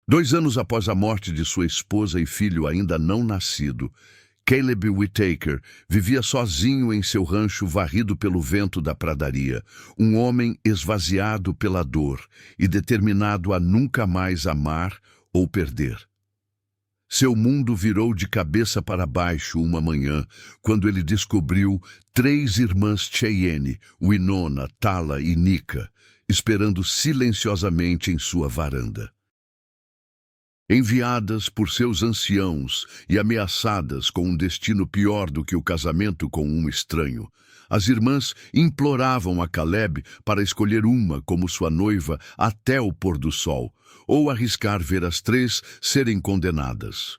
2 anos após a morte de sua esposa e filho ainda não nascido, Caleb Whittaker vivia sozinho em seu rancho varrido pelo vento da pradaria, um homem esvaziado pela dor e determinado a nunca mais amar ou perder. Seu mundo virou de cabeça para baixo uma manhã, quando ele descobriu 3 irmãs Cheyenne, Winona, Tala e Nika, esperando silenciosamente em sua varanda. Enviadas por seus anciãos e ameaçadas com um destino pior do que o casamento com um estranho, as irmãs imploravam a Caleb para escolher uma como sua noiva até o pôr do sol, ou arriscar ver as 3 serem condenadas.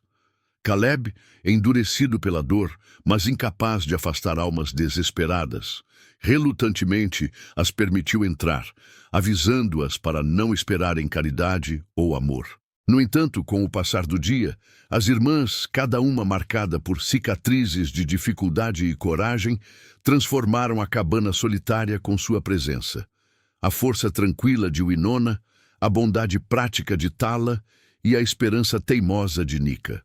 Caleb, endurecido pela dor, mas incapaz de afastar almas desesperadas, relutantemente as permitiu entrar, avisando-as para não esperarem caridade ou amor. No entanto, com o passar do dia, as irmãs, cada uma marcada por cicatrizes de dificuldade e coragem, transformaram a cabana solitária com sua presença. A força tranquila de Winona, a bondade prática de Tala e a esperança teimosa de Nika.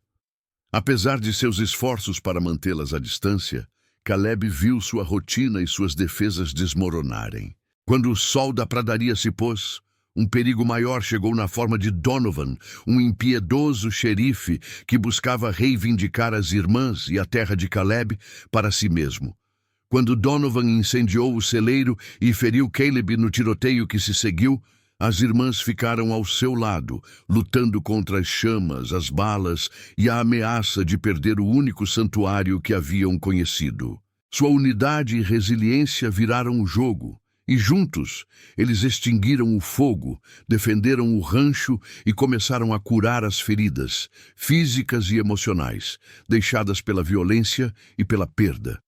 Apesar de seus esforços para mantê-las à distância, Caleb viu sua rotina e suas defesas desmoronarem. Quando o sol da pradaria se pôs, um perigo maior chegou na forma de Donovan, um impiedoso xerife que buscava reivindicar as irmãs e a terra de Caleb para si mesmo. Quando Donovan incendiou o celeiro e feriu Caleb no tiroteio que se seguiu, as irmãs ficaram ao seu lado, lutando contra as chamas, as balas e a ameaça de perder o único santuário que haviam conhecido. Sua unidade e resiliência viraram o jogo. E juntos, eles extinguiram o fogo, defenderam o rancho e começaram a curar as feridas, físicas e emocionais, deixadas pela violência e pela perda.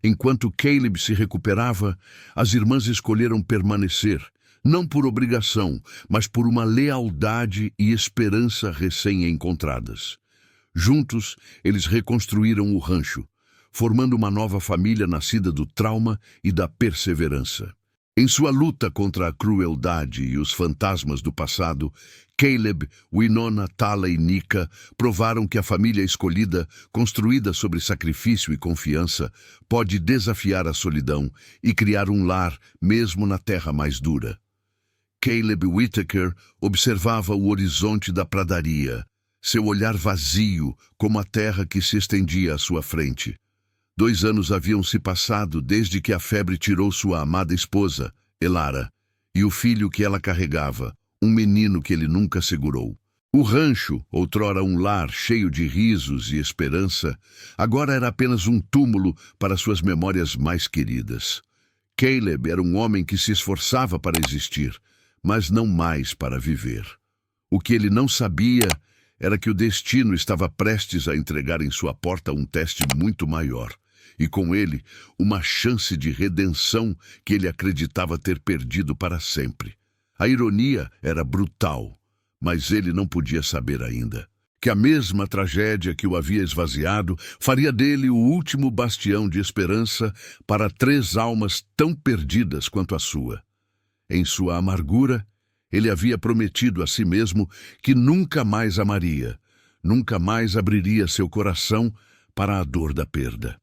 Enquanto Caleb se recuperava, as irmãs escolheram permanecer, não por obrigação, mas por uma lealdade e esperança recém-encontradas. Juntos, eles reconstruíram o rancho, formando uma nova família nascida do trauma e da perseverança. Em sua luta contra a crueldade e os fantasmas do passado, Caleb, Winona, Tala e Nika provaram que a família escolhida, construída sobre sacrifício e confiança, pode desafiar a solidão e criar um lar mesmo na terra mais dura. Caleb Whittaker observava o horizonte da pradaria, seu olhar vazio como a terra que se estendia à sua frente. 2 anos haviam se passado desde que a febre tirou sua amada esposa, Elara, e o filho que ela carregava, um menino que ele nunca segurou. O rancho, outrora um lar cheio de risos e esperança, agora era apenas um túmulo para suas memórias mais queridas. Caleb era um homem que se esforçava para existir, mas não mais para viver. O que ele não sabia era que o destino estava prestes a entregar em sua porta um teste muito maior, e com ele uma chance de redenção que ele acreditava ter perdido para sempre. A ironia era brutal, mas ele não podia saber ainda que a mesma tragédia que o havia esvaziado faria dele o último bastião de esperança para 3 almas tão perdidas quanto a sua. Em sua amargura, ele havia prometido a si mesmo que nunca mais amaria, nunca mais abriria seu coração para a dor da perda.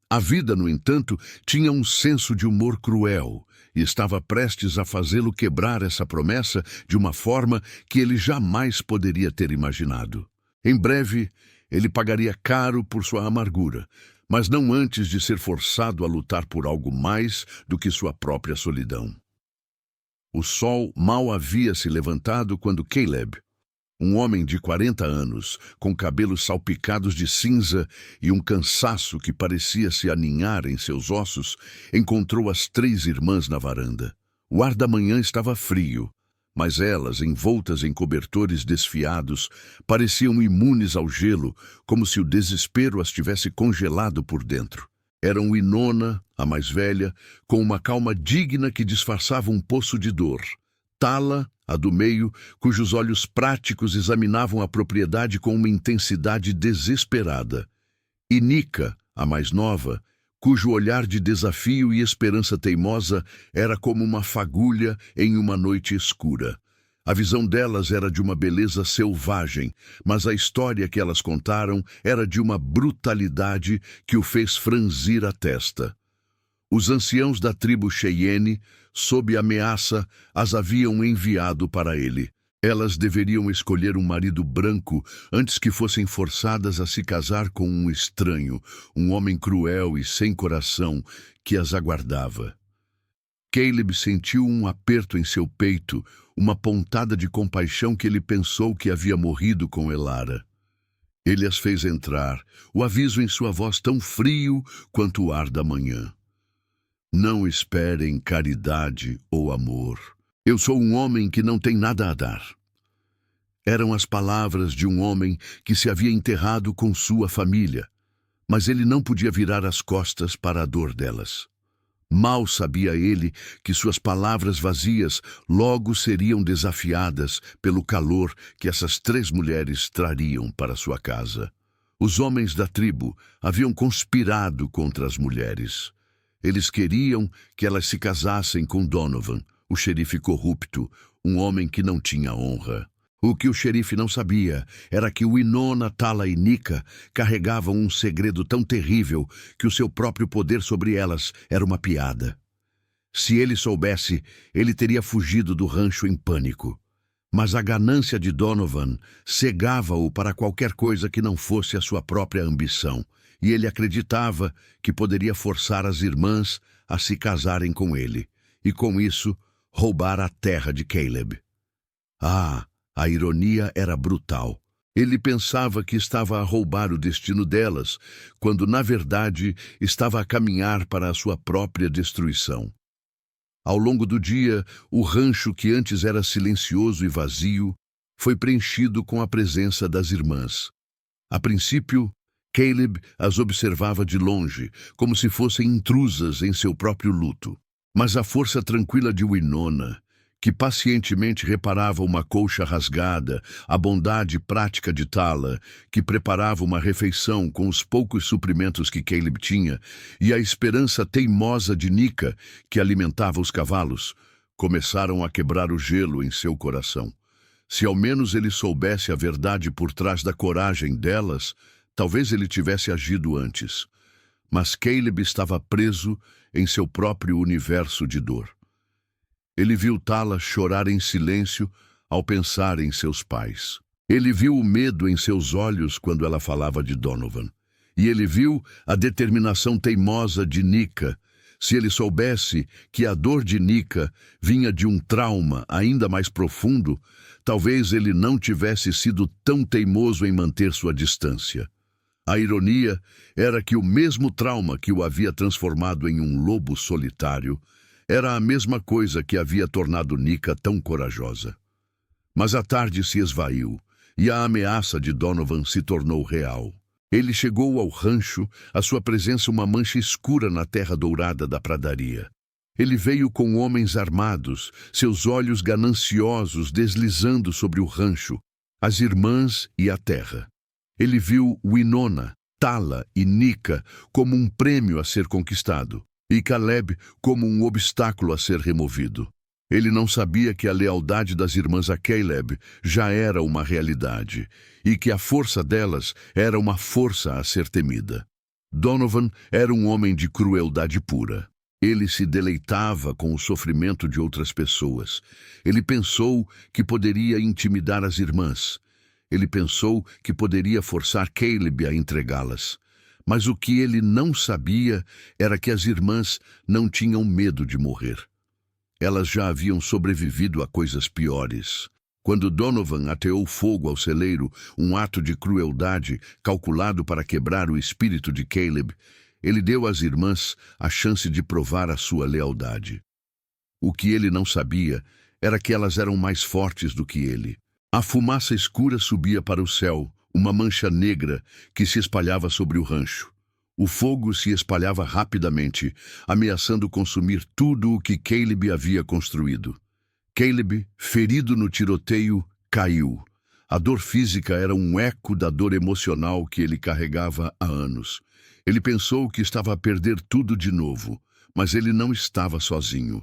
A vida, no entanto, tinha um senso de humor cruel e estava prestes a fazê-lo quebrar essa promessa de uma forma que ele jamais poderia ter imaginado. Em breve, ele pagaria caro por sua amargura, mas não antes de ser forçado a lutar por algo mais do que sua própria solidão. O sol mal havia se levantado quando Caleb, um homem de 40 anos, com cabelos salpicados de cinza e um cansaço que parecia se aninhar em seus ossos, encontrou as 3 irmãs na varanda. O ar da manhã estava frio, mas elas, envoltas em cobertores desfiados, pareciam imunes ao gelo, como se o desespero as tivesse congelado por dentro. Eram Winona, a mais velha, com uma calma digna que disfarçava um poço de dor. Tala, a do meio, cujos olhos práticos examinavam a propriedade com uma intensidade desesperada. E Nika, a mais nova, cujo olhar de desafio e esperança teimosa era como uma fagulha em uma noite escura. A visão delas era de uma beleza selvagem, mas a história que elas contaram era de uma brutalidade que o fez franzir a testa. Os anciãos da tribo Cheyenne, sob ameaça, as haviam enviado para ele. Elas deveriam escolher um marido branco antes que fossem forçadas a se casar com um estranho, um homem cruel e sem coração que as aguardava. Caleb sentiu um aperto em seu peito, uma pontada de compaixão que ele pensou que havia morrido com Elara. Ele as fez entrar, o aviso em sua voz tão frio quanto o ar da manhã. Não esperem caridade ou amor. Eu sou um homem que não tem nada a dar. Eram as palavras de um homem que se havia enterrado com sua família, mas ele não podia virar as costas para a dor delas. Mal sabia ele que suas palavras vazias logo seriam desafiadas pelo calor que essas 3 mulheres trariam para sua casa. Os homens da tribo haviam conspirado contra as mulheres. Eles queriam que elas se casassem com Donovan, o xerife corrupto, um homem que não tinha honra. O que o xerife não sabia era que Winona, Tala e Nika carregavam um segredo tão terrível que o seu próprio poder sobre elas era uma piada. Se ele soubesse, ele teria fugido do rancho em pânico. Mas a ganância de Donovan cegava-o para qualquer coisa que não fosse a sua própria ambição, e ele acreditava que poderia forçar as irmãs a se casarem com ele, e com isso roubar a terra de Caleb. A ironia era brutal. Ele pensava que estava a roubar o destino delas, quando, na verdade, estava a caminhar para a sua própria destruição. Ao longo do dia, o rancho, que antes era silencioso e vazio, foi preenchido com a presença das irmãs. A princípio, Caleb as observava de longe, como se fossem intrusas em seu próprio luto. Mas a força tranquila de Winona, que pacientemente reparava uma colcha rasgada, a bondade prática de Tala, que preparava uma refeição com os poucos suprimentos que Caleb tinha, e a esperança teimosa de Nika, que alimentava os cavalos, começaram a quebrar o gelo em seu coração. Se ao menos ele soubesse a verdade por trás da coragem delas, talvez ele tivesse agido antes. Mas Caleb estava preso em seu próprio universo de dor. Ele viu Tala chorar em silêncio ao pensar em seus pais. Ele viu o medo em seus olhos quando ela falava de Donovan. E ele viu a determinação teimosa de Nika. Se ele soubesse que a dor de Nika vinha de um trauma ainda mais profundo, talvez ele não tivesse sido tão teimoso em manter sua distância. A ironia era que o mesmo trauma que o havia transformado em um lobo solitário era a mesma coisa que havia tornado Nika tão corajosa. Mas a tarde se esvaiu e a ameaça de Donovan se tornou real. Ele chegou ao rancho, a sua presença uma mancha escura na terra dourada da pradaria. Ele veio com homens armados, seus olhos gananciosos deslizando sobre o rancho, as irmãs e a terra. Ele viu Winona, Tala e Nika como um prêmio a ser conquistado, e Caleb como um obstáculo a ser removido. Ele não sabia que a lealdade das irmãs a Caleb já era uma realidade, e que a força delas era uma força a ser temida. Donovan era um homem de crueldade pura. Ele se deleitava com o sofrimento de outras pessoas. Ele pensou que poderia intimidar as irmãs. Ele pensou que poderia forçar Caleb a entregá-las. Mas o que ele não sabia era que as irmãs não tinham medo de morrer. Elas já haviam sobrevivido a coisas piores. Quando Donovan ateou fogo ao celeiro, um ato de crueldade calculado para quebrar o espírito de Caleb, ele deu às irmãs a chance de provar a sua lealdade. O que ele não sabia era que elas eram mais fortes do que ele. A fumaça escura subia para o céu, uma mancha negra que se espalhava sobre o rancho. O fogo se espalhava rapidamente, ameaçando consumir tudo o que Caleb havia construído. Caleb, ferido no tiroteio, caiu. A dor física era um eco da dor emocional que ele carregava há anos. Ele pensou que estava a perder tudo de novo, mas ele não estava sozinho.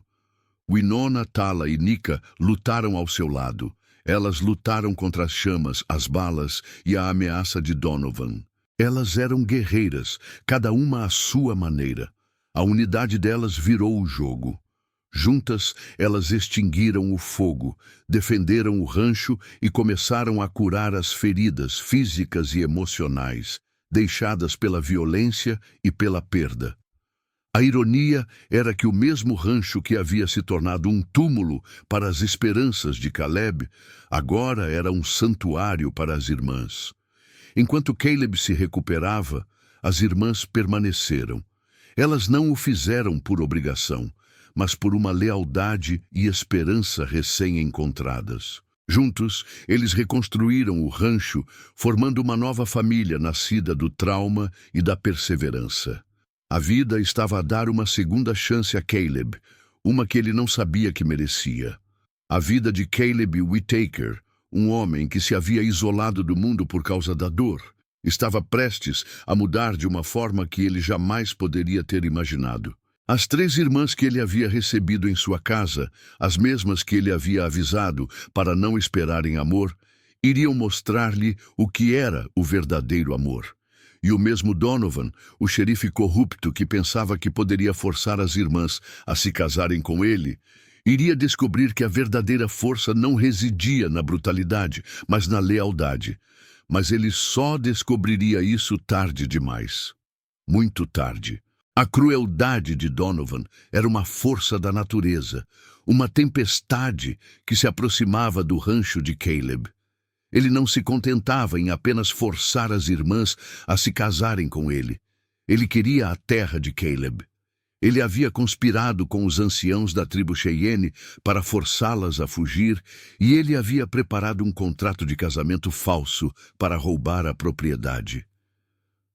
Winona, Tala e Nika lutaram ao seu lado. Elas lutaram contra as chamas, as balas e a ameaça de Donovan. Elas eram guerreiras, cada uma à sua maneira. A unidade delas virou o jogo. Juntas, elas extinguiram o fogo, defenderam o rancho e começaram a curar as feridas físicas e emocionais, deixadas pela violência e pela perda. A ironia era que o mesmo rancho que havia se tornado um túmulo para as esperanças de Caleb, agora era um santuário para as irmãs. Enquanto Caleb se recuperava, as irmãs permaneceram. Elas não o fizeram por obrigação, mas por uma lealdade e esperança recém-encontradas. Juntos, eles reconstruíram o rancho, formando uma nova família nascida do trauma e da perseverança. A vida estava a dar uma segunda chance a Caleb, uma que ele não sabia que merecia. A vida de Caleb Whittaker, um homem que se havia isolado do mundo por causa da dor, estava prestes a mudar de uma forma que ele jamais poderia ter imaginado. As 3 irmãs que ele havia recebido em sua casa, as mesmas que ele havia avisado para não esperarem amor, iriam mostrar-lhe o que era o verdadeiro amor. E o mesmo Donovan, o xerife corrupto que pensava que poderia forçar as irmãs a se casarem com ele, iria descobrir que a verdadeira força não residia na brutalidade, mas na lealdade. Mas ele só descobriria isso tarde demais. Muito tarde. A crueldade de Donovan era uma força da natureza, uma tempestade que se aproximava do rancho de Caleb. Ele não se contentava em apenas forçar as irmãs a se casarem com ele. Ele queria a terra de Caleb. Ele havia conspirado com os anciãos da tribo Cheyenne para forçá-las a fugir, e ele havia preparado um contrato de casamento falso para roubar a propriedade.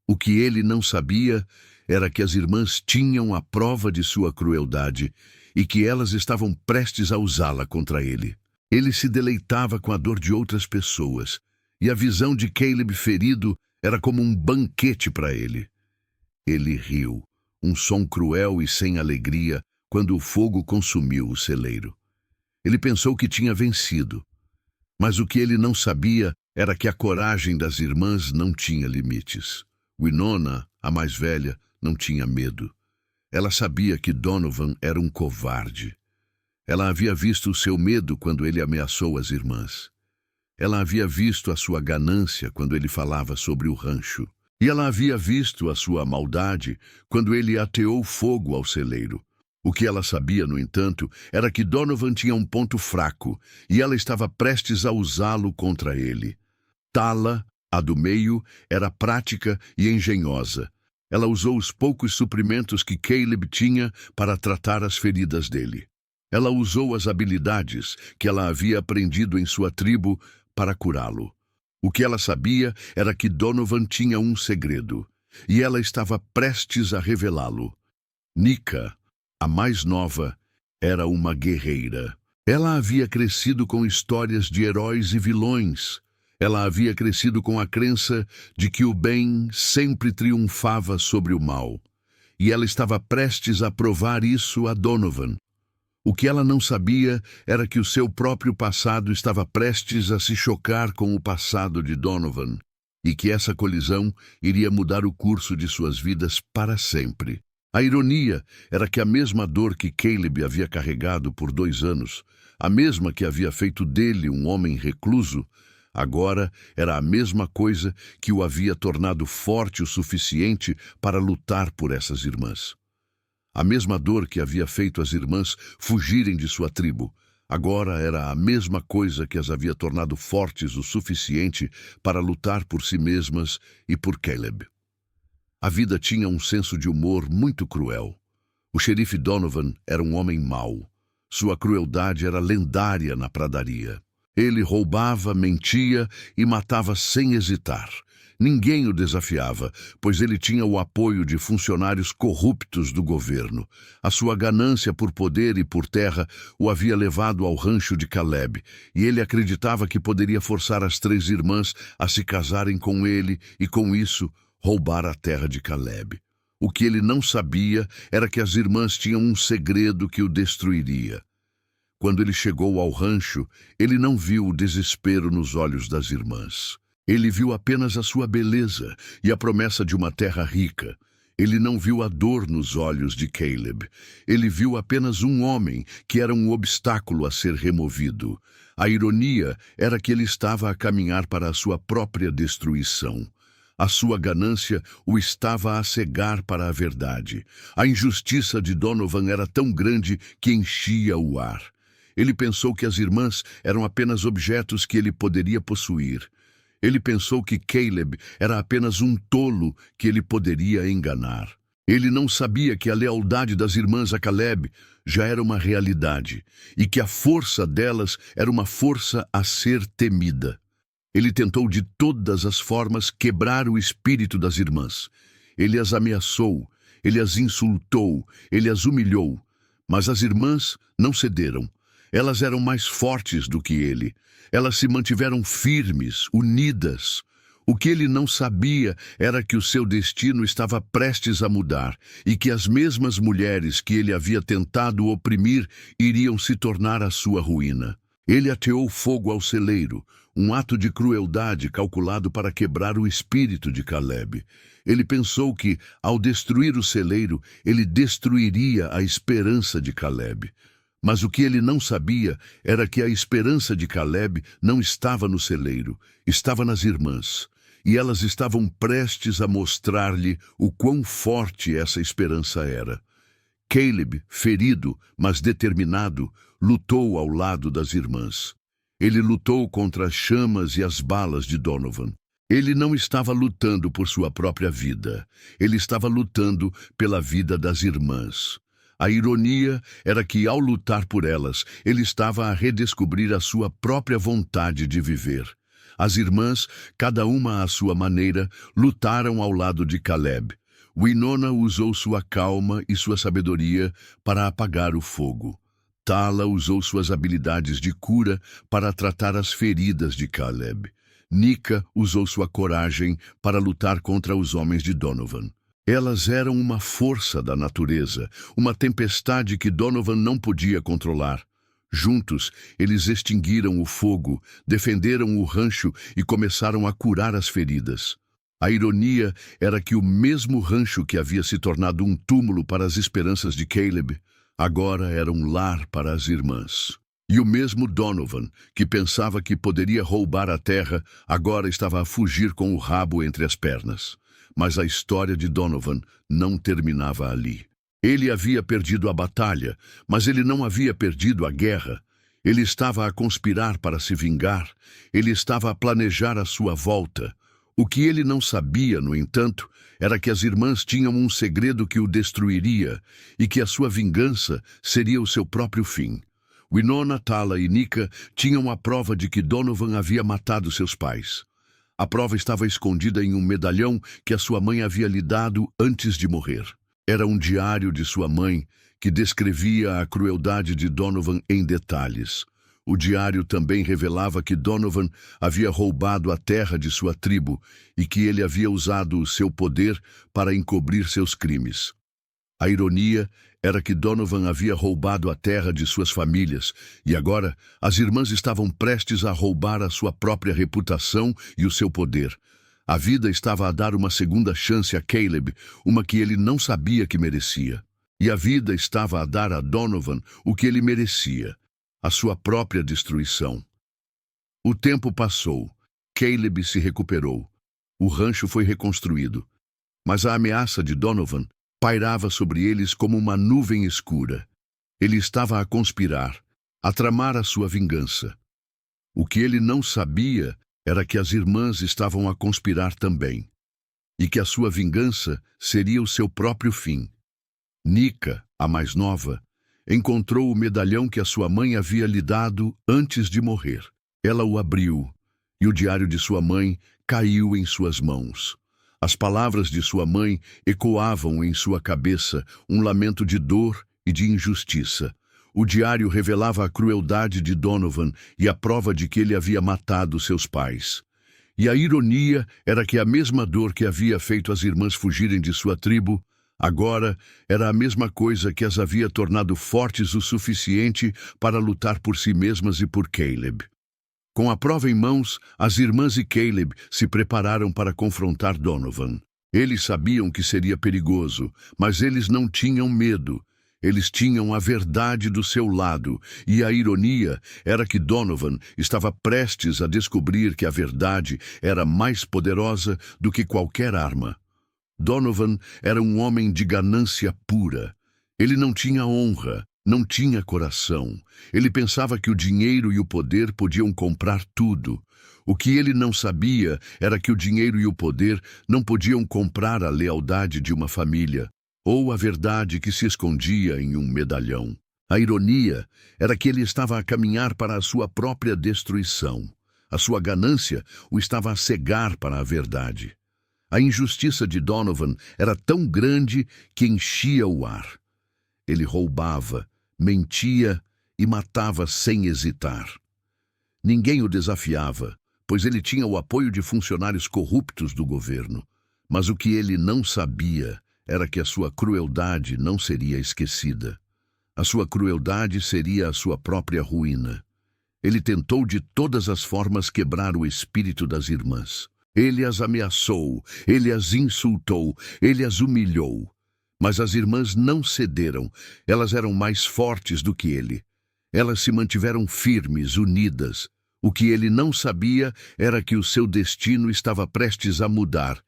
O que ele não sabia era que as irmãs tinham a prova de sua crueldade e que elas estavam prestes a usá-la contra ele. Ele se deleitava com a dor de outras pessoas, e a visão de Caleb ferido era como um banquete para ele. Ele riu, um som cruel e sem alegria, quando o fogo consumiu o celeiro. Ele pensou que tinha vencido, mas o que ele não sabia era que a coragem das irmãs não tinha limites. Winona, a mais velha, não tinha medo. Ela sabia que Donovan era um covarde. Ela havia visto o seu medo quando ele ameaçou as irmãs. Ela havia visto a sua ganância quando ele falava sobre o rancho. E ela havia visto a sua maldade quando ele ateou fogo ao celeiro. O que ela sabia, no entanto, era que Donovan tinha um ponto fraco e ela estava prestes a usá-lo contra ele. Tala, a do meio, era prática e engenhosa. Ela usou os poucos suprimentos que Caleb tinha para tratar as feridas dele. Ela usou as habilidades que ela havia aprendido em sua tribo para curá-lo. O que ela sabia era que Donovan tinha um segredo, e ela estava prestes a revelá-lo. Nika, a mais nova, era uma guerreira. Ela havia crescido com histórias de heróis e vilões. Ela havia crescido com a crença de que o bem sempre triunfava sobre o mal. E ela estava prestes a provar isso a Donovan. O que ela não sabia era que o seu próprio passado estava prestes a se chocar com o passado de Donovan, e que essa colisão iria mudar o curso de suas vidas para sempre. A ironia era que a mesma dor que Caleb havia carregado por 2 anos, a mesma que havia feito dele um homem recluso, agora era a mesma coisa que o havia tornado forte o suficiente para lutar por essas irmãs. A mesma dor que havia feito as irmãs fugirem de sua tribo, agora era a mesma coisa que as havia tornado fortes o suficiente para lutar por si mesmas e por Caleb. A vida tinha um senso de humor muito cruel. O xerife Donovan era um homem mau. Sua crueldade era lendária na pradaria. Ele roubava, mentia e matava sem hesitar. Ninguém o desafiava, pois ele tinha o apoio de funcionários corruptos do governo. A sua ganância por poder e por terra o havia levado ao rancho de Caleb, e ele acreditava que poderia forçar as 3 irmãs a se casarem com ele e, com isso, roubar a terra de Caleb. O que ele não sabia era que as irmãs tinham um segredo que o destruiria. Quando ele chegou ao rancho, ele não viu o desespero nos olhos das irmãs. Ele viu apenas a sua beleza e a promessa de uma terra rica. Ele não viu a dor nos olhos de Caleb. Ele viu apenas um homem que era um obstáculo a ser removido. A ironia era que ele estava a caminhar para a sua própria destruição. A sua ganância o estava a cegar para a verdade. A injustiça de Donovan era tão grande que enchia o ar. Ele pensou que as irmãs eram apenas objetos que ele poderia possuir. Ele pensou que Caleb era apenas um tolo que ele poderia enganar. Ele não sabia que a lealdade das irmãs a Caleb já era uma realidade e que a força delas era uma força a ser temida. Ele tentou de todas as formas quebrar o espírito das irmãs. Ele as ameaçou, ele as insultou, ele as humilhou. Mas as irmãs não cederam. Elas eram mais fortes do que ele. Elas se mantiveram firmes, unidas. O que ele não sabia era que o seu destino estava prestes a mudar e que as mesmas mulheres que ele havia tentado oprimir iriam se tornar a sua ruína. Ele ateou fogo ao celeiro, um ato de crueldade calculado para quebrar o espírito de Caleb. Ele pensou que, ao destruir o celeiro, ele destruiria a esperança de Caleb. Mas o que ele não sabia era que a esperança de Caleb não estava no celeiro, estava nas irmãs. E elas estavam prestes a mostrar-lhe o quão forte essa esperança era. Caleb, ferido, mas determinado, lutou ao lado das irmãs. Ele lutou contra as chamas e as balas de Donovan. Ele não estava lutando por sua própria vida. Ele estava lutando pela vida das irmãs. A ironia era que, ao lutar por elas, ele estava a redescobrir a sua própria vontade de viver. As irmãs, cada uma à sua maneira, lutaram ao lado de Caleb. Winona usou sua calma e sua sabedoria para apagar o fogo. Tala usou suas habilidades de cura para tratar as feridas de Caleb. Nika usou sua coragem para lutar contra os homens de Donovan. Elas eram uma força da natureza, uma tempestade que Donovan não podia controlar. Juntos, eles extinguiram o fogo, defenderam o rancho e começaram a curar as feridas. A ironia era que o mesmo rancho que havia se tornado um túmulo para as esperanças de Caleb, agora era um lar para as irmãs. E o mesmo Donovan, que pensava que poderia roubar a terra, agora estava a fugir com o rabo entre as pernas. Mas a história de Donovan não terminava ali. Ele havia perdido a batalha, mas ele não havia perdido a guerra. Ele estava a conspirar para se vingar. Ele estava a planejar a sua volta. O que ele não sabia, no entanto, era que as irmãs tinham um segredo que o destruiria e que a sua vingança seria o seu próprio fim. Winona, Tala e Nika tinham a prova de que Donovan havia matado seus pais. A prova estava escondida em um medalhão que a sua mãe havia lhe dado antes de morrer. Era um diário de sua mãe que descrevia a crueldade de Donovan em detalhes. O diário também revelava que Donovan havia roubado a terra de sua tribo e que ele havia usado o seu poder para encobrir seus crimes. A ironia era que Donovan havia roubado a terra de suas famílias e agora as irmãs estavam prestes a roubar a sua própria reputação e o seu poder. A vida estava a dar uma segunda chance a Caleb, uma que ele não sabia que merecia. E a vida estava a dar a Donovan o que ele merecia, a sua própria destruição. O tempo passou. Caleb se recuperou. O rancho foi reconstruído. Mas a ameaça de Donovan pairava sobre eles como uma nuvem escura. Ele estava a conspirar, a tramar a sua vingança. O que ele não sabia era que as irmãs estavam a conspirar também, e que a sua vingança seria o seu próprio fim. Nika, a mais nova, encontrou o medalhão que a sua mãe havia lhe dado antes de morrer. Ela o abriu, e o diário de sua mãe caiu em suas mãos. As palavras de sua mãe ecoavam em sua cabeça um lamento de dor e de injustiça. O diário revelava a crueldade de Donovan e a prova de que ele havia matado seus pais. E a ironia era que a mesma dor que havia feito as irmãs fugirem de sua tribo, Agora era a mesma coisa que as havia tornado fortes o suficiente para lutar por si mesmas e por Caleb. Com a prova em mãos, as irmãs e Caleb se prepararam para confrontar Donovan. Eles sabiam que seria perigoso, mas eles não tinham medo. Eles tinham a verdade do seu lado, e a ironia era que Donovan estava prestes a descobrir que a verdade era mais poderosa do que qualquer arma. Donovan era um homem de ganância pura. Ele não tinha honra, não tinha coração. Ele pensava que o dinheiro e o poder podiam comprar tudo. O que ele não sabia era que o dinheiro e o poder não podiam comprar a lealdade de uma família, ou a verdade que se escondia em um medalhão. A ironia era que ele estava a caminhar para a sua própria destruição. A sua ganância o estava a cegar para a verdade. A injustiça de Donovan era tão grande que enchia o ar. Ele roubava, mentia e matava sem hesitar. Ninguém o desafiava, pois ele tinha o apoio de funcionários corruptos do governo. Mas o que ele não sabia era que a sua crueldade não seria esquecida. A sua crueldade seria a sua própria ruína. Ele tentou de todas as formas quebrar o espírito das irmãs. Ele as ameaçou, ele as insultou, ele as humilhou. Mas as irmãs não cederam, elas eram mais fortes do que ele. Elas se mantiveram firmes, unidas. O que ele não sabia era que o seu destino estava prestes a mudar,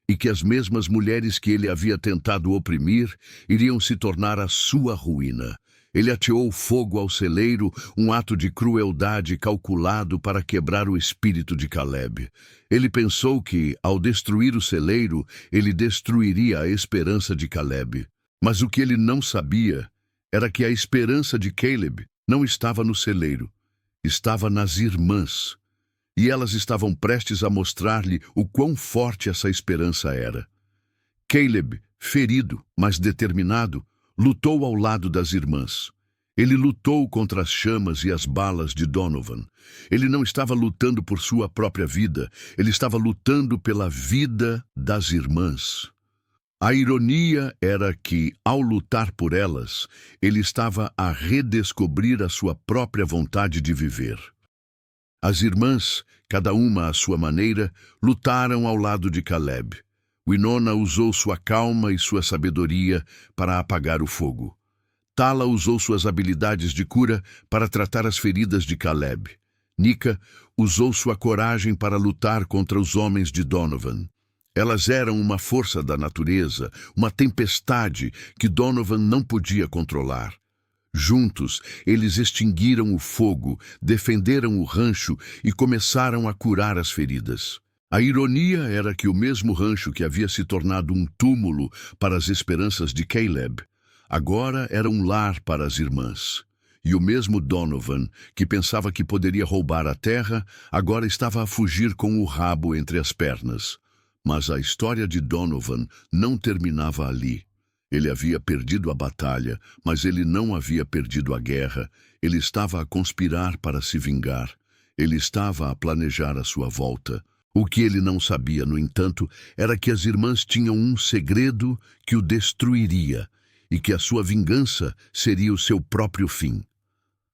e que as mesmas mulheres que ele havia tentado oprimir iriam se tornar a sua ruína. Ele ateou fogo ao celeiro, um ato de crueldade calculado para quebrar o espírito de Caleb. Ele pensou que, ao destruir o celeiro, ele destruiria a esperança de Caleb. Mas o que ele não sabia era que a esperança de Caleb não estava no celeiro, estava nas irmãs. E elas estavam prestes a mostrar-lhe o quão forte essa esperança era. Caleb, ferido, mas determinado, lutou ao lado das irmãs. Ele lutou contra as chamas e as balas de Donovan. Ele não estava lutando por sua própria vida, ele estava lutando pela vida das irmãs. A ironia era que, ao lutar por elas, ele estava a redescobrir a sua própria vontade de viver. As irmãs, cada uma à sua maneira, lutaram ao lado de Caleb. Winona usou sua calma e sua sabedoria para apagar o fogo. Tala usou suas habilidades de cura para tratar as feridas de Caleb. Nika usou sua coragem para lutar contra os homens de Donovan. Elas eram uma força da natureza, uma tempestade que Donovan não podia controlar. Juntos, eles extinguiram o fogo, defenderam o rancho e começaram a curar as feridas. A ironia era que o mesmo rancho que havia se tornado um túmulo para as esperanças de Caleb, agora era um lar para as irmãs. E o mesmo Donovan, que pensava que poderia roubar a terra, agora estava a fugir com o rabo entre as pernas. Mas a história de Donovan não terminava ali. Ele havia perdido a batalha, mas ele não havia perdido a guerra. Ele estava a conspirar para se vingar. Ele estava a planejar a sua volta. O que ele não sabia, no entanto, era que as irmãs tinham um segredo que o destruiria e que a sua vingança seria o seu próprio fim.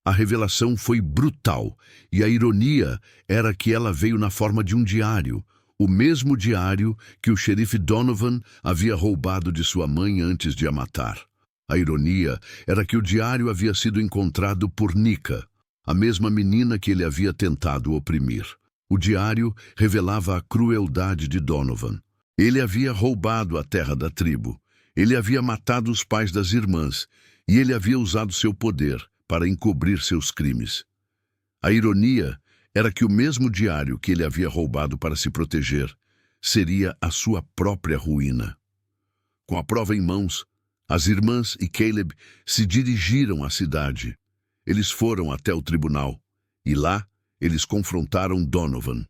A revelação foi brutal e a ironia era que ela veio na forma de um diário, o mesmo diário que o xerife Donovan havia roubado de sua mãe antes de a matar. A ironia era que o diário havia sido encontrado por Nika, a mesma menina que ele havia tentado oprimir. O diário revelava a crueldade de Donovan. Ele havia roubado a terra da tribo. Ele havia matado os pais das irmãs e ele havia usado seu poder para encobrir seus crimes. A ironia era que o mesmo diário que ele havia roubado para se proteger seria a sua própria ruína. Com a prova em mãos, as irmãs e Caleb se dirigiram à cidade. Eles foram até o tribunal e lá eles confrontaram Donovan.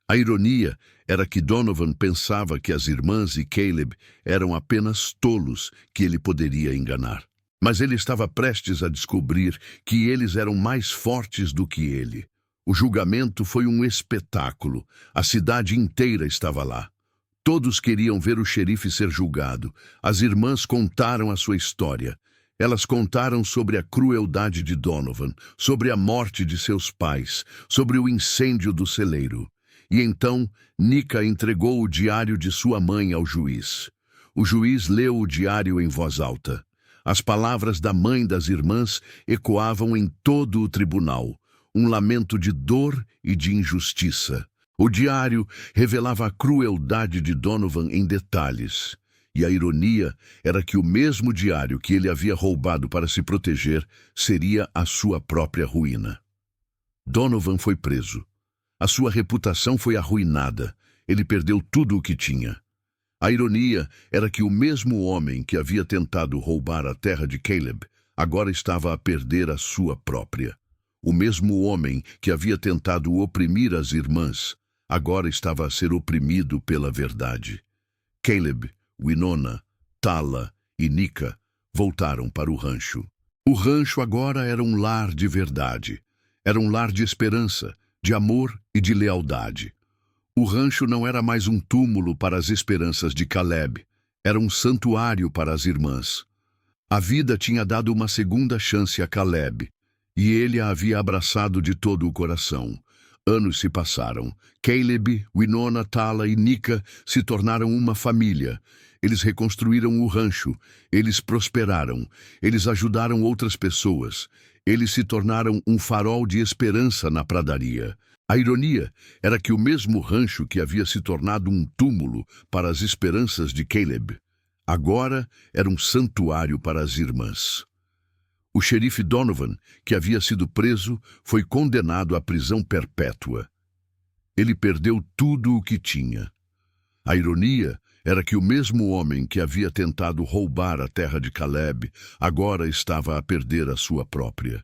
A ironia era que Donovan pensava que as irmãs e Caleb eram apenas tolos que ele poderia enganar. Mas ele estava prestes a descobrir que eles eram mais fortes do que ele. O julgamento foi um espetáculo. A cidade inteira estava lá. Todos queriam ver o xerife ser julgado. As irmãs contaram a sua história. Elas contaram sobre a crueldade de Donovan, sobre a morte de seus pais, sobre o incêndio do celeiro. E então, Nika entregou o diário de sua mãe ao juiz. O juiz leu o diário em voz alta. As palavras da mãe das irmãs ecoavam em todo o tribunal, um lamento de dor e de injustiça. O diário revelava a crueldade de Donovan em detalhes. E a ironia era que o mesmo diário que ele havia roubado para se proteger seria a sua própria ruína. Donovan foi preso. A sua reputação foi arruinada. Ele perdeu tudo o que tinha. A ironia era que o mesmo homem que havia tentado roubar a terra de Caleb agora estava a perder a sua própria. O mesmo homem que havia tentado oprimir as irmãs agora estava a ser oprimido pela verdade. Caleb, Winona, Tala e Nika voltaram para o rancho. O rancho agora era um lar de verdade. Era um lar de esperança, de amor e de lealdade. O rancho não era mais um túmulo para as esperanças de Caleb. Era um santuário para as irmãs. A vida tinha dado uma segunda chance a Caleb, e ele a havia abraçado de todo o coração. Anos se passaram. Caleb, Winona, Tala e Nika se tornaram uma família. Eles reconstruíram o rancho. Eles prosperaram. Eles ajudaram outras pessoas. Eles se tornaram um farol de esperança na pradaria. A ironia era que o mesmo rancho que havia se tornado um túmulo para as esperanças de Caleb, agora era um santuário para as irmãs. O xerife Donovan, que havia sido preso, foi condenado à prisão perpétua. Ele perdeu tudo o que tinha. A ironia era que o mesmo homem que havia tentado roubar a terra de Caleb agora estava a perder a sua própria.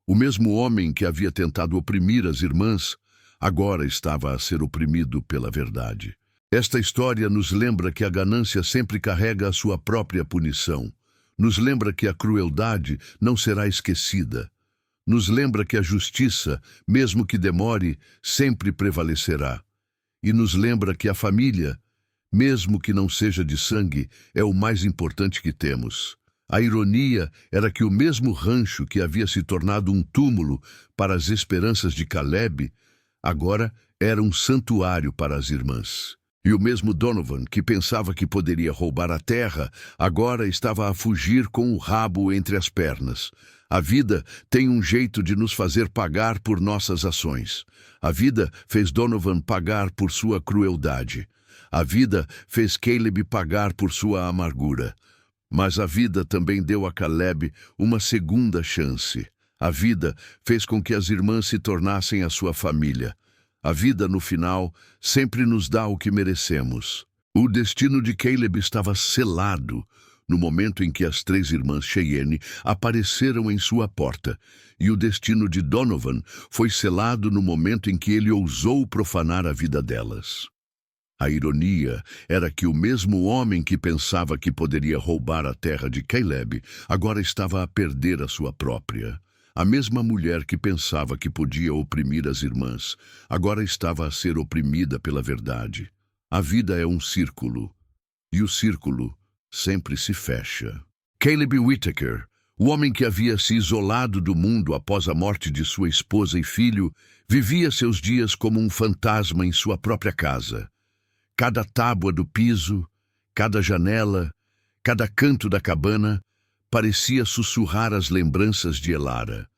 O mesmo homem que havia tentado oprimir as irmãs agora estava a ser oprimido pela verdade. Esta história nos lembra que a ganância sempre carrega a sua própria punição. Nos lembra que a crueldade não será esquecida. Nos lembra que a justiça, mesmo que demore, sempre prevalecerá. E nos lembra que a família, mesmo que não seja de sangue, é o mais importante que temos. A ironia era que o mesmo rancho que havia se tornado um túmulo para as esperanças de Caleb, agora era um santuário para as irmãs. E o mesmo Donovan, que pensava que poderia roubar a terra, agora estava a fugir com o rabo entre as pernas. A vida tem um jeito de nos fazer pagar por nossas ações. A vida fez Donovan pagar por sua crueldade. A vida fez Caleb pagar por sua amargura. Mas a vida também deu a Caleb uma segunda chance. A vida fez com que as irmãs se tornassem a sua família. A vida, no final, sempre nos dá o que merecemos. O destino de Caleb estava selado no momento em que as 3 irmãs Cheyenne apareceram em sua porta, e o destino de Donovan foi selado no momento em que ele ousou profanar a vida delas. A ironia era que o mesmo homem que pensava que poderia roubar a terra de Caleb agora estava a perder a sua própria. A mesma mulher que pensava que podia oprimir as irmãs, agora estava a ser oprimida pela verdade. A vida é um círculo, e o círculo sempre se fecha. Caleb Whittaker, o homem que havia se isolado do mundo após a morte de sua esposa e filho, vivia seus dias como um fantasma em sua própria casa. Cada tábua do piso, cada janela, cada canto da cabana parecia sussurrar as lembranças de Elara.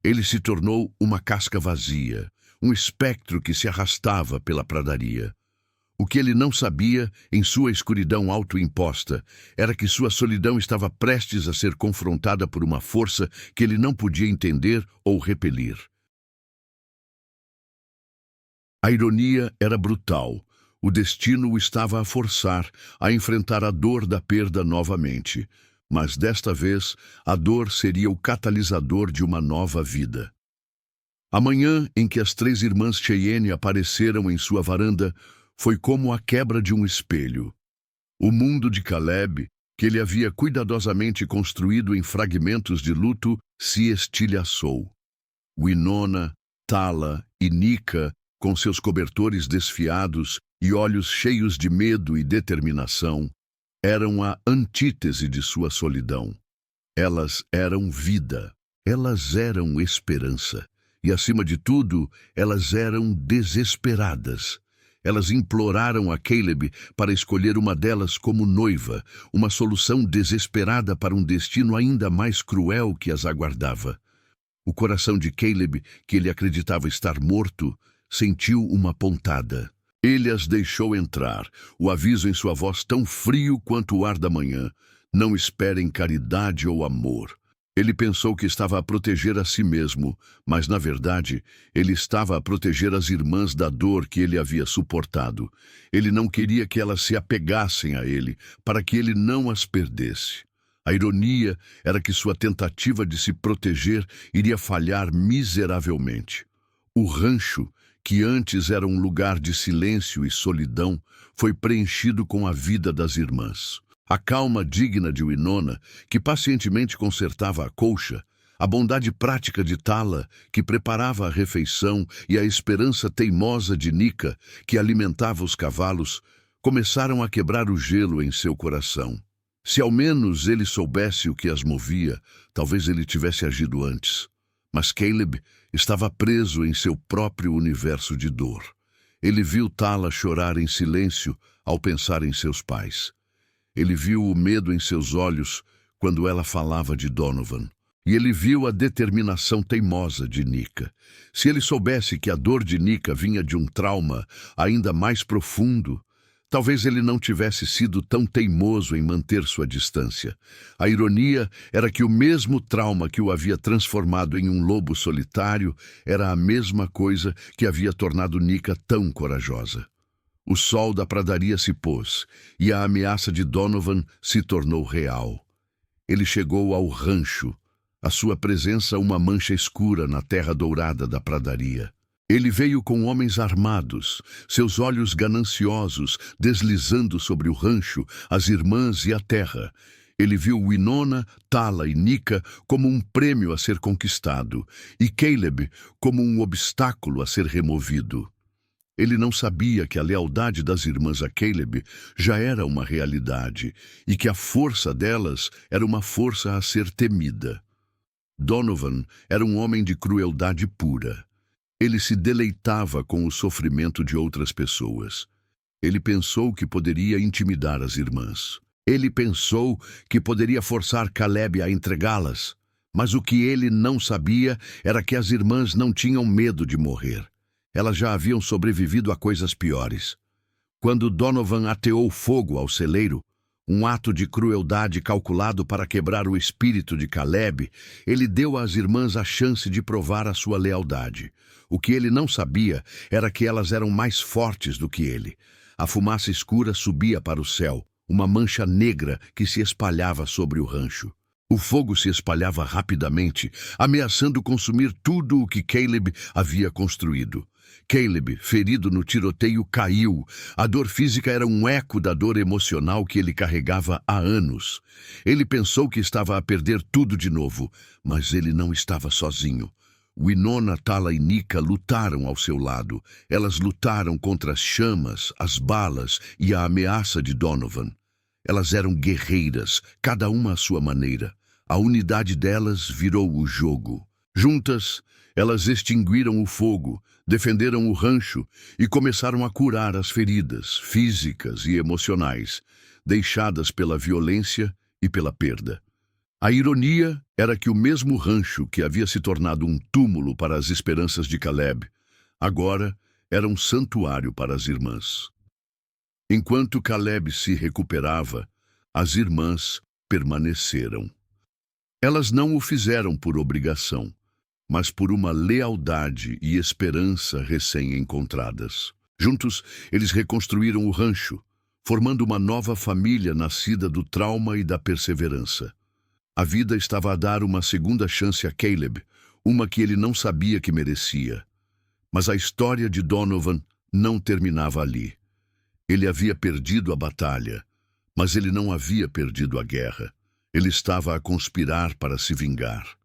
Ele se tornou uma casca vazia, um espectro que se arrastava pela pradaria. O que ele não sabia, em sua escuridão autoimposta, era que sua solidão estava prestes a ser confrontada por uma força que ele não podia entender ou repelir. A ironia era brutal. O destino o estava a forçar a enfrentar a dor da perda novamente. Mas desta vez, a dor seria o catalisador de uma nova vida. A manhã em que as 3 irmãs Cheyenne apareceram em sua varanda foi como a quebra de um espelho. O mundo de Caleb, que ele havia cuidadosamente construído em fragmentos de luto, se estilhaçou. Winona, Tala e Nika, com seus cobertores desfiados e olhos cheios de medo e determinação eram a antítese de sua solidão. Elas eram vida, elas eram esperança, e acima de tudo, elas eram desesperadas. Elas imploraram a Caleb para escolher uma delas como noiva, uma solução desesperada para um destino ainda mais cruel que as aguardava. O coração de Caleb, que ele acreditava estar morto, sentiu uma pontada. Ele as deixou entrar, o aviso em sua voz tão frio quanto o ar da manhã: não esperem caridade ou amor. Ele pensou que estava a proteger a si mesmo, mas, na verdade, ele estava a proteger as irmãs da dor que ele havia suportado. Ele não queria que elas se apegassem a ele, para que ele não as perdesse. A ironia era que sua tentativa de se proteger iria falhar miseravelmente. O rancho, que antes era um lugar de silêncio e solidão, foi preenchido com a vida das irmãs. A calma digna de Winona, que pacientemente consertava a colcha, a bondade prática de Tala, que preparava a refeição, e a esperança teimosa de Nika, que alimentava os cavalos, começaram a quebrar o gelo em seu coração. Se ao menos ele soubesse o que as movia, talvez ele tivesse agido antes. Mas Caleb estava preso em seu próprio universo de dor. Ele viu Tala chorar em silêncio ao pensar em seus pais. Ele viu o medo em seus olhos quando ela falava de Donovan. E ele viu a determinação teimosa de Nika. Se ele soubesse que a dor de Nika vinha de um trauma ainda mais profundo, talvez ele não tivesse sido tão teimoso em manter sua distância. A ironia era que o mesmo trauma que o havia transformado em um lobo solitário era a mesma coisa que havia tornado Nika tão corajosa. O sol da pradaria se pôs, e a ameaça de Donovan se tornou real. Ele chegou ao rancho, a sua presença uma mancha escura na terra dourada da pradaria. Ele veio com homens armados, seus olhos gananciosos deslizando sobre o rancho, as irmãs e a terra. Ele viu Winona, Tala e Nika como um prêmio a ser conquistado, e Caleb como um obstáculo a ser removido. Ele não sabia que a lealdade das irmãs a Caleb já era uma realidade e que a força delas era uma força a ser temida. Donovan era um homem de crueldade pura. Ele se deleitava com o sofrimento de outras pessoas. Ele pensou que poderia intimidar as irmãs. Ele pensou que poderia forçar Caleb a entregá-las. Mas o que ele não sabia era que as irmãs não tinham medo de morrer. Elas já haviam sobrevivido a coisas piores. Quando Donovan ateou fogo ao celeiro, um ato de crueldade calculado para quebrar o espírito de Caleb, ele deu às irmãs a chance de provar a sua lealdade. O que ele não sabia era que elas eram mais fortes do que ele. A fumaça escura subia para o céu, uma mancha negra que se espalhava sobre o rancho. O fogo se espalhava rapidamente, ameaçando consumir tudo o que Caleb havia construído. Caleb, ferido no tiroteio, caiu. A dor física era um eco da dor emocional que ele carregava há anos. Ele pensou que estava a perder tudo de novo, mas ele não estava sozinho. Winona, Tala e Nika lutaram ao seu lado. Elas lutaram contra as chamas, as balas e a ameaça de Donovan. Elas eram guerreiras, cada uma à sua maneira. A unidade delas virou o jogo. Juntas, elas extinguiram o fogo, defenderam o rancho e começaram a curar as feridas físicas e emocionais, deixadas pela violência e pela perda. A ironia era que o mesmo rancho que havia se tornado um túmulo para as esperanças de Caleb, agora era um santuário para as irmãs. Enquanto Caleb se recuperava, as irmãs permaneceram. Elas não o fizeram por obrigação, mas por uma lealdade e esperança recém-encontradas. Juntos, eles reconstruíram o rancho, formando uma nova família nascida do trauma e da perseverança. A vida estava a dar uma segunda chance a Caleb, uma que ele não sabia que merecia. Mas a história de Donovan não terminava ali. Ele havia perdido a batalha, mas ele não havia perdido a guerra. Ele estava a conspirar para se vingar.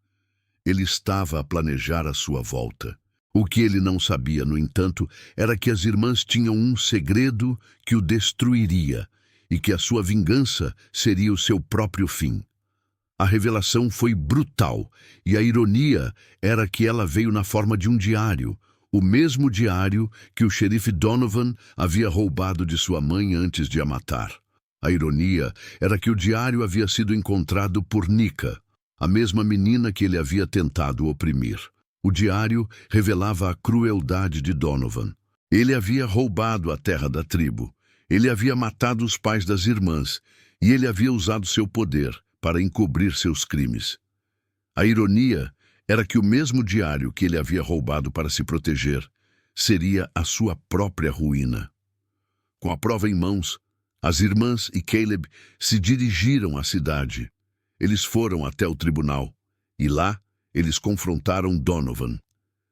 Ele estava a planejar a sua volta. O que ele não sabia, no entanto, era que as irmãs tinham um segredo que o destruiria e que a sua vingança seria o seu próprio fim. A revelação foi brutal, e a ironia era que ela veio na forma de um diário, o mesmo diário que o xerife Donovan havia roubado de sua mãe antes de a matar. A ironia era que o diário havia sido encontrado por Nika, a mesma menina que ele havia tentado oprimir. O diário revelava a crueldade de Donovan. Ele havia roubado a terra da tribo, ele havia matado os pais das irmãs, e ele havia usado seu poder para encobrir seus crimes. A ironia era que o mesmo diário que ele havia roubado para se proteger seria a sua própria ruína. Com a prova em mãos, as irmãs e Caleb se dirigiram à cidade. Eles foram até o tribunal, e lá eles confrontaram Donovan.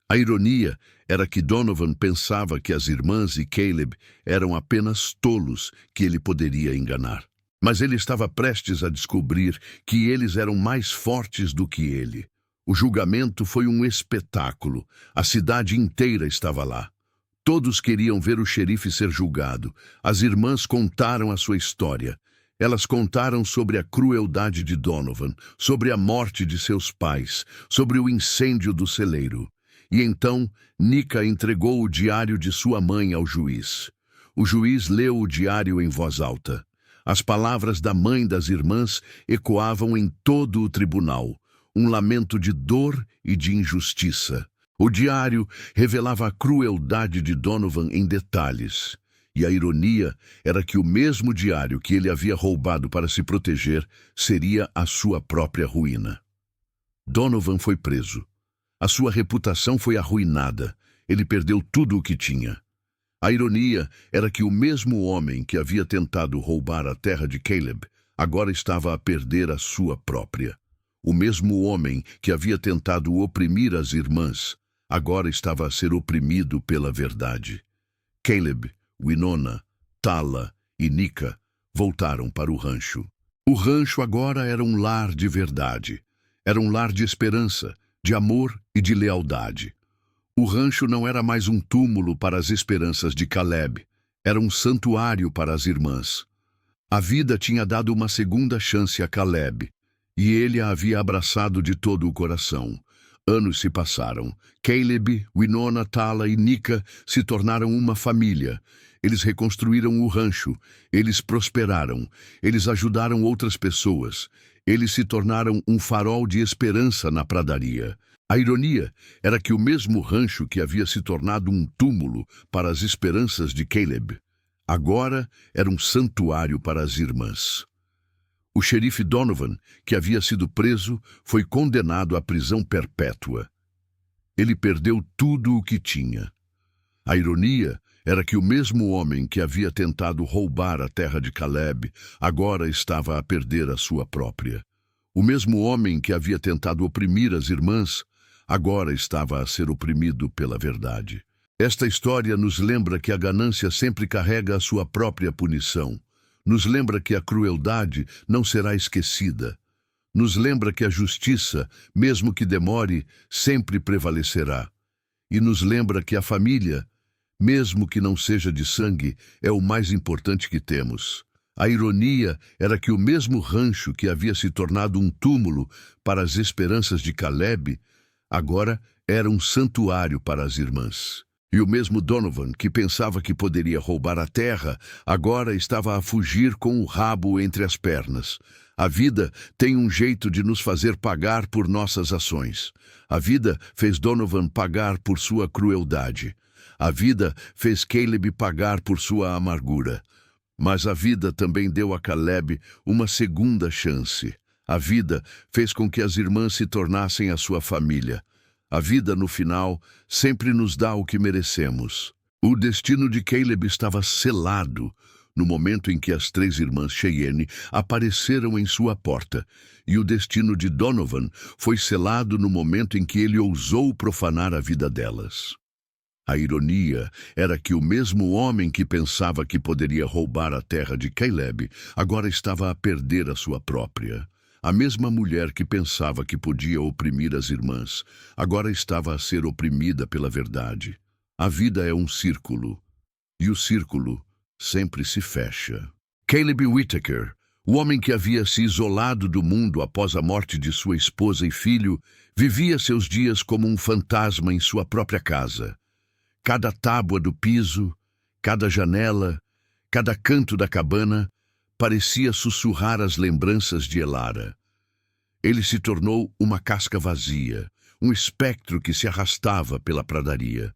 A ironia era que Donovan pensava que as irmãs e Caleb eram apenas tolos que ele poderia enganar. Mas ele estava prestes a descobrir que eles eram mais fortes do que ele. O julgamento foi um espetáculo. A cidade inteira estava lá. Todos queriam ver o xerife ser julgado. As irmãs contaram a sua história. Elas contaram sobre a crueldade de Donovan, sobre a morte de seus pais, sobre o incêndio do celeiro. E então, Nika entregou o diário de sua mãe ao juiz. O juiz leu o diário em voz alta. As palavras da mãe das irmãs ecoavam em todo o tribunal, um lamento de dor e de injustiça. O diário revelava a crueldade de Donovan em detalhes, e a ironia era que o mesmo diário que ele havia roubado para se proteger seria a sua própria ruína. Donovan foi preso. A sua reputação foi arruinada. Ele perdeu tudo o que tinha. A ironia era que o mesmo homem que havia tentado roubar a terra de Caleb agora estava a perder a sua própria. O mesmo homem que havia tentado oprimir as irmãs agora estava a ser oprimido pela verdade. Caleb, Winona, Tala e Nika voltaram para o rancho. O rancho agora era um lar de verdade. Era um lar de esperança, de amor e de lealdade. O rancho não era mais um túmulo para as esperanças de Caleb, era um santuário para as irmãs. A vida tinha dado uma segunda chance a Caleb, e ele a havia abraçado de todo o coração. Anos se passaram. Caleb, Winona, Tala e Nika se tornaram uma família. Eles reconstruíram o rancho, eles prosperaram, eles ajudaram outras pessoas. Eles se tornaram um farol de esperança na pradaria. A ironia era que o mesmo rancho que havia se tornado um túmulo para as esperanças de Caleb, agora era um santuário para as irmãs. O xerife Donovan, que havia sido preso, foi condenado à prisão perpétua. Ele perdeu tudo o que tinha. A ironia era que o mesmo homem que havia tentado roubar a terra de Caleb agora estava a perder a sua própria. O mesmo homem que havia tentado oprimir as irmãs agora estava a ser oprimido pela verdade. Esta história nos lembra que a ganância sempre carrega a sua própria punição. Nos lembra que a crueldade não será esquecida. Nos lembra que a justiça, mesmo que demore, sempre prevalecerá. E nos lembra que a família, mesmo que não seja de sangue, é o mais importante que temos. A ironia era que o mesmo rancho que havia se tornado um túmulo para as esperanças de Caleb, agora era um santuário para as irmãs. E o mesmo Donovan, que pensava que poderia roubar a terra, agora estava a fugir com o rabo entre as pernas. A vida tem um jeito de nos fazer pagar por nossas ações. A vida fez Donovan pagar por sua crueldade. A vida fez Caleb pagar por sua amargura. Mas a vida também deu a Caleb uma segunda chance. A vida fez com que as irmãs se tornassem a sua família. A vida, no final, sempre nos dá o que merecemos. O destino de Caleb estava selado no momento em que as 3 irmãs Cheyenne apareceram em sua porta, e o destino de Donovan foi selado no momento em que ele ousou profanar a vida delas. A ironia era que o mesmo homem que pensava que poderia roubar a terra de Caleb agora estava a perder a sua própria. A mesma mulher que pensava que podia oprimir as irmãs, agora estava a ser oprimida pela verdade. A vida é um círculo, e o círculo sempre se fecha. Caleb Whittaker, o homem que havia se isolado do mundo após a morte de sua esposa e filho, vivia seus dias como um fantasma em sua própria casa. Cada tábua do piso, cada janela, cada canto da cabana parecia sussurrar as lembranças de Elara. Ele se tornou uma casca vazia, um espectro que se arrastava pela pradaria.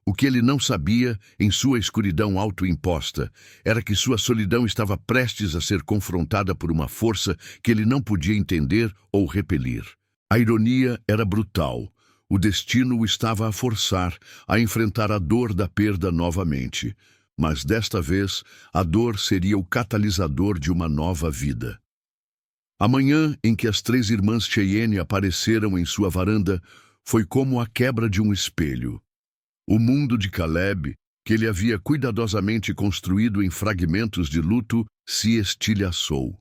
O que ele não sabia, em sua escuridão autoimposta, era que sua solidão estava prestes a ser confrontada por uma força que ele não podia entender ou repelir. A ironia era brutal. O destino o estava a forçar a enfrentar a dor da perda novamente. Mas desta vez, a dor seria o catalisador de uma nova vida. A manhã em que as 3 irmãs Cheyenne apareceram em sua varanda foi como a quebra de um espelho. O mundo de Caleb, que ele havia cuidadosamente construído em fragmentos de luto, se estilhaçou.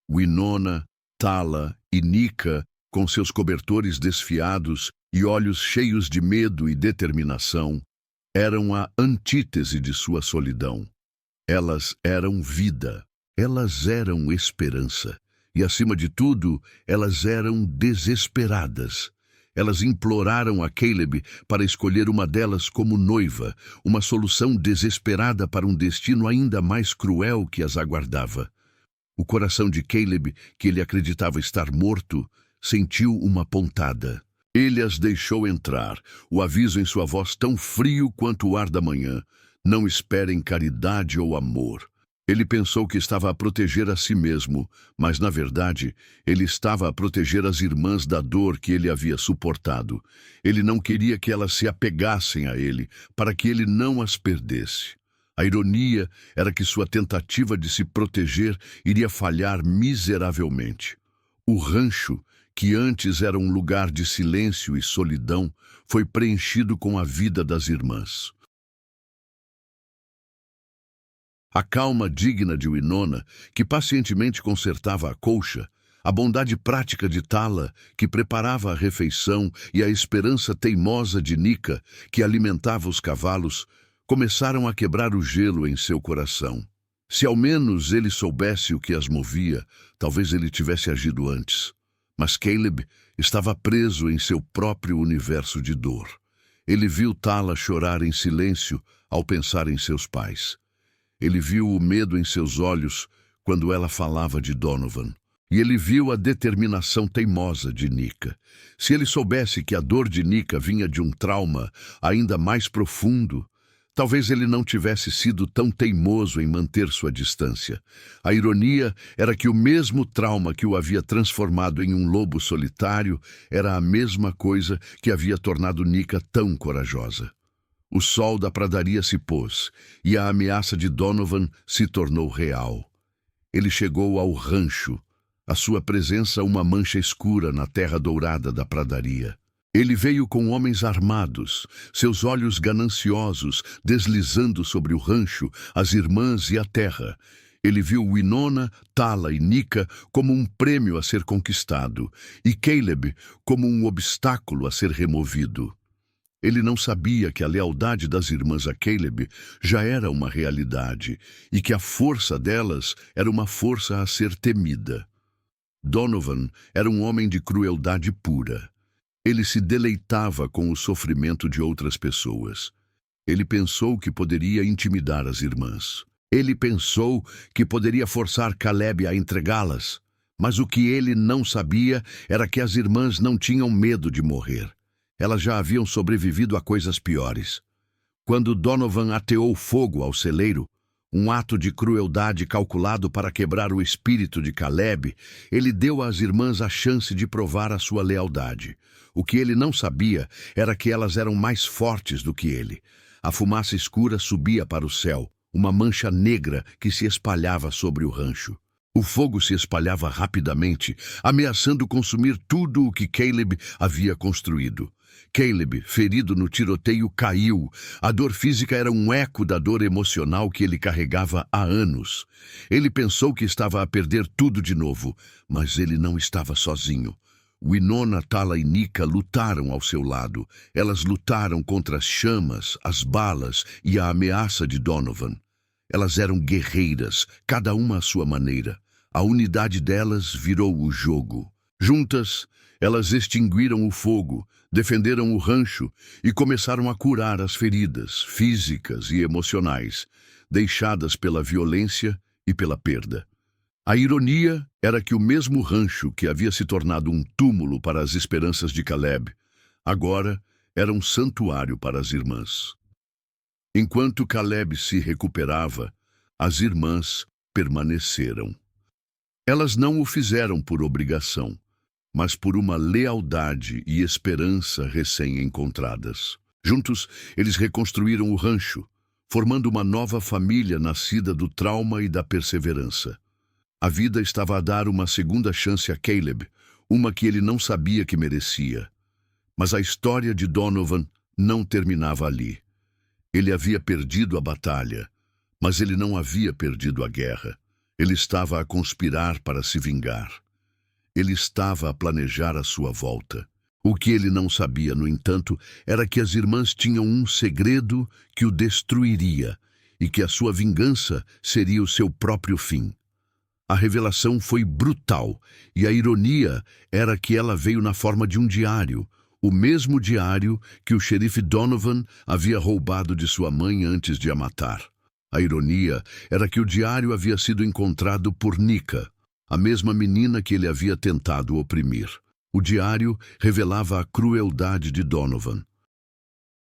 Winona, Tala e Nika, com seus cobertores desfiados e olhos cheios de medo e determinação, eram a antítese de sua solidão. Elas eram vida, elas eram esperança, e acima de tudo, elas eram desesperadas. Elas imploraram a Caleb para escolher uma delas como noiva, uma solução desesperada para um destino ainda mais cruel que as aguardava. O coração de Caleb, que ele acreditava estar morto, sentiu uma pontada. Ele as deixou entrar, o aviso em sua voz tão frio quanto o ar da manhã. Não esperem caridade ou amor. Ele pensou que estava a proteger a si mesmo, mas, na verdade, ele estava a proteger as irmãs da dor que ele havia suportado. Ele não queria que elas se apegassem a ele, para que ele não as perdesse. A ironia era que sua tentativa de se proteger iria falhar miseravelmente. O rancho, que antes era um lugar de silêncio e solidão, foi preenchido com a vida das irmãs. A calma digna de Winona, que pacientemente consertava a colcha, a bondade prática de Tala, que preparava a refeição, e a esperança teimosa de Nika, que alimentava os cavalos, começaram a quebrar o gelo em seu coração. Se ao menos ele soubesse o que as movia, talvez ele tivesse agido antes. Mas Caleb estava preso em seu próprio universo de dor. Ele viu Tala chorar em silêncio ao pensar em seus pais. Ele viu o medo em seus olhos quando ela falava de Donovan. E ele viu a determinação teimosa de Nika. Se ele soubesse que a dor de Nika vinha de um trauma ainda mais profundo, talvez ele não tivesse sido tão teimoso em manter sua distância. A ironia era que o mesmo trauma que o havia transformado em um lobo solitário era a mesma coisa que havia tornado Nika tão corajosa. O sol da pradaria se pôs, e a ameaça de Donovan se tornou real. Ele chegou ao rancho, a sua presença uma mancha escura na terra dourada da pradaria. Ele veio com homens armados, seus olhos gananciosos deslizando sobre o rancho, as irmãs e a terra. Ele viu Winona, Tala e Nika como um prêmio a ser conquistado, e Caleb como um obstáculo a ser removido. Ele não sabia que a lealdade das irmãs a Caleb já era uma realidade, e que a força delas era uma força a ser temida. Donovan era um homem de crueldade pura. Ele se deleitava com o sofrimento de outras pessoas. Ele pensou que poderia intimidar as irmãs. Ele pensou que poderia forçar Caleb a entregá-las. Mas o que ele não sabia era que as irmãs não tinham medo de morrer. Elas já haviam sobrevivido a coisas piores. Quando Donovan ateou fogo ao celeiro, um ato de crueldade calculado para quebrar o espírito de Caleb, ele deu às irmãs a chance de provar a sua lealdade. O que ele não sabia era que elas eram mais fortes do que ele. A fumaça escura subia para o céu, uma mancha negra que se espalhava sobre o rancho. O fogo se espalhava rapidamente, ameaçando consumir tudo o que Caleb havia construído. Caleb, ferido no tiroteio, caiu. A dor física era um eco da dor emocional que ele carregava há anos. Ele pensou que estava a perder tudo de novo, mas ele não estava sozinho. Winona, Tala e Nika lutaram ao seu lado. Elas lutaram contra as chamas, as balas e a ameaça de Donovan. Elas eram guerreiras, cada uma à sua maneira. A unidade delas virou o jogo. Juntas, elas extinguiram o fogo, defenderam o rancho e começaram a curar as feridas físicas e emocionais, deixadas pela violência e pela perda. A ironia era que o mesmo rancho que havia se tornado um túmulo para as esperanças de Caleb, agora era um santuário para as irmãs. Enquanto Caleb se recuperava, as irmãs permaneceram. Elas não o fizeram por obrigação, mas por uma lealdade e esperança recém-encontradas. Juntos, eles reconstruíram o rancho, formando uma nova família nascida do trauma e da perseverança. A vida estava a dar uma segunda chance a Caleb, uma que ele não sabia que merecia. Mas a história de Donovan não terminava ali. Ele havia perdido a batalha, mas ele não havia perdido a guerra. Ele estava a conspirar para se vingar. Ele estava a planejar a sua volta. O que ele não sabia, no entanto, era que as irmãs tinham um segredo que o destruiria e que a sua vingança seria o seu próprio fim. A revelação foi brutal, e a ironia era que ela veio na forma de um diário, o mesmo diário que o xerife Donovan havia roubado de sua mãe antes de a matar. A ironia era que o diário havia sido encontrado por Nika, a mesma menina que ele havia tentado oprimir. O diário revelava a crueldade de Donovan.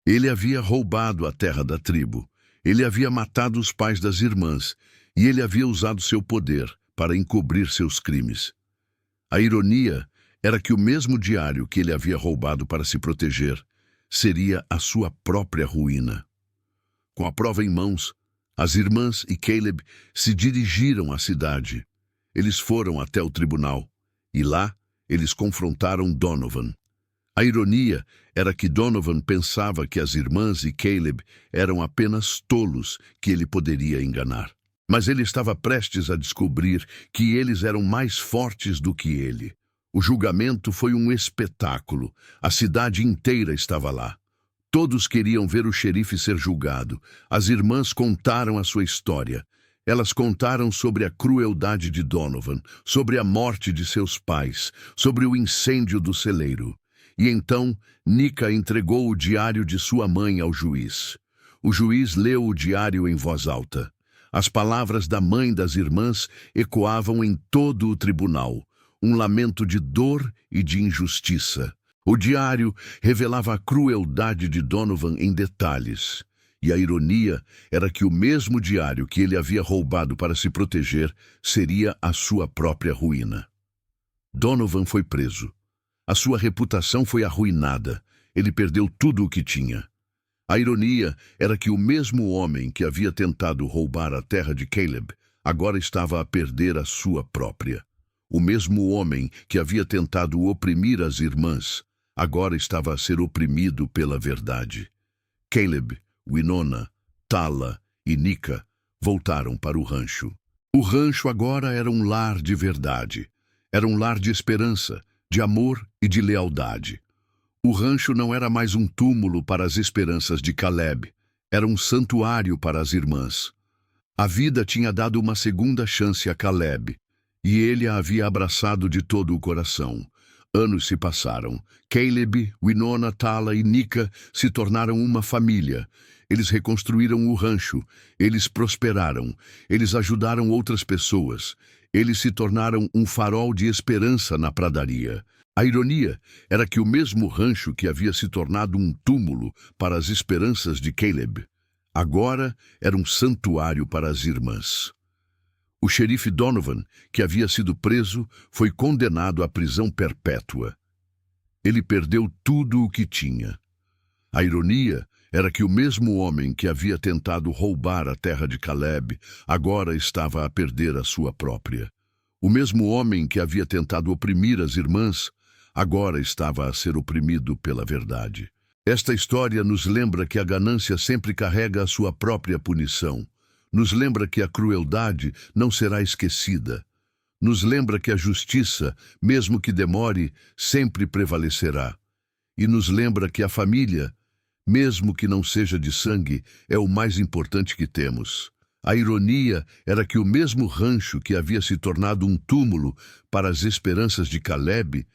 Ele havia roubado a terra da tribo, ele havia matado os pais das irmãs, e ele havia usado seu poder para encobrir seus crimes. A ironia era que o mesmo diário que ele havia roubado para se proteger seria a sua própria ruína. Com a prova em mãos, as irmãs e Caleb se dirigiram à cidade. Eles foram até o tribunal, e lá eles confrontaram Donovan. A ironia era que Donovan pensava que as irmãs e Caleb eram apenas tolos que ele poderia enganar. Mas ele estava prestes a descobrir que eles eram mais fortes do que ele. O julgamento foi um espetáculo. A cidade inteira estava lá. Todos queriam ver o xerife ser julgado. As irmãs contaram a sua história. Elas contaram sobre a crueldade de Donovan, sobre a morte de seus pais, sobre o incêndio do celeiro. E então, Nika entregou o diário de sua mãe ao juiz. O juiz leu o diário em voz alta. As palavras da mãe das irmãs ecoavam em todo o tribunal, um lamento de dor e de injustiça. O diário revelava a crueldade de Donovan em detalhes, e a ironia era que o mesmo diário que ele havia roubado para se proteger seria a sua própria ruína. Donovan foi preso. A sua reputação foi arruinada. Ele perdeu tudo o que tinha. A ironia era que o mesmo homem que havia tentado roubar a terra de Caleb agora estava a perder a sua própria. O mesmo homem que havia tentado oprimir as irmãs agora estava a ser oprimido pela verdade. Caleb, Winona, Tala e Nika voltaram para o rancho. O rancho agora era um lar de verdade. Era um lar de esperança, de amor e de lealdade. O rancho não era mais um túmulo para as esperanças de Caleb, era um santuário para as irmãs. A vida tinha dado uma segunda chance a Caleb, e ele a havia abraçado de todo o coração. Anos se passaram. Caleb, Winona, Tala e Nika se tornaram uma família. Eles reconstruíram o rancho, eles prosperaram, eles ajudaram outras pessoas. Eles se tornaram um farol de esperança na pradaria. A ironia era que o mesmo rancho que havia se tornado um túmulo para as esperanças de Caleb, agora era um santuário para as irmãs. O xerife Donovan, que havia sido preso, foi condenado à prisão perpétua. Ele perdeu tudo o que tinha. A ironia era que o mesmo homem que havia tentado roubar a terra de Caleb agora estava a perder a sua própria. O mesmo homem que havia tentado oprimir as irmãs agora estava a ser oprimido pela verdade. Esta história nos lembra que a ganância sempre carrega a sua própria punição. Nos lembra que a crueldade não será esquecida. Nos lembra que a justiça, mesmo que demore, sempre prevalecerá. E nos lembra que a família, mesmo que não seja de sangue, é o mais importante que temos. A ironia era que o mesmo rancho que havia se tornado um túmulo para as esperanças de Caleb,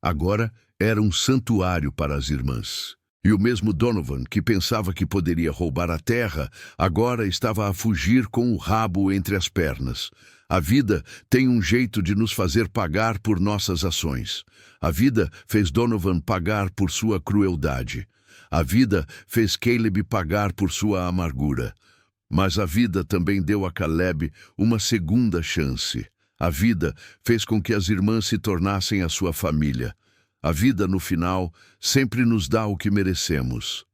agora era um santuário para as irmãs. E o mesmo Donovan, que pensava que poderia roubar a terra, agora estava a fugir com o rabo entre as pernas. A vida tem um jeito de nos fazer pagar por nossas ações. A vida fez Donovan pagar por sua crueldade. A vida fez Caleb pagar por sua amargura. Mas a vida também deu a Caleb uma segunda chance. A vida fez com que as irmãs se tornassem a sua família. A vida, no final, sempre nos dá o que merecemos.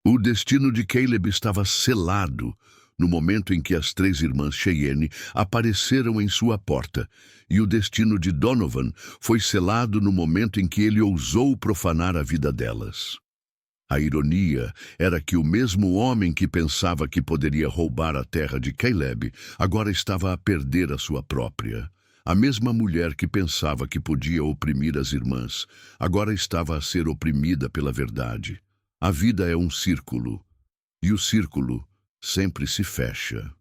O destino de Caleb estava selado no momento em que as 3 irmãs Cheyenne apareceram em sua porta, e o destino de Donovan foi selado no momento em que ele ousou profanar a vida delas. A ironia era que o mesmo homem que pensava que poderia roubar a terra de Caleb agora estava a perder a sua própria. A mesma mulher que pensava que podia oprimir as irmãs agora estava a ser oprimida pela verdade. A vida é um círculo, e o círculo sempre se fecha.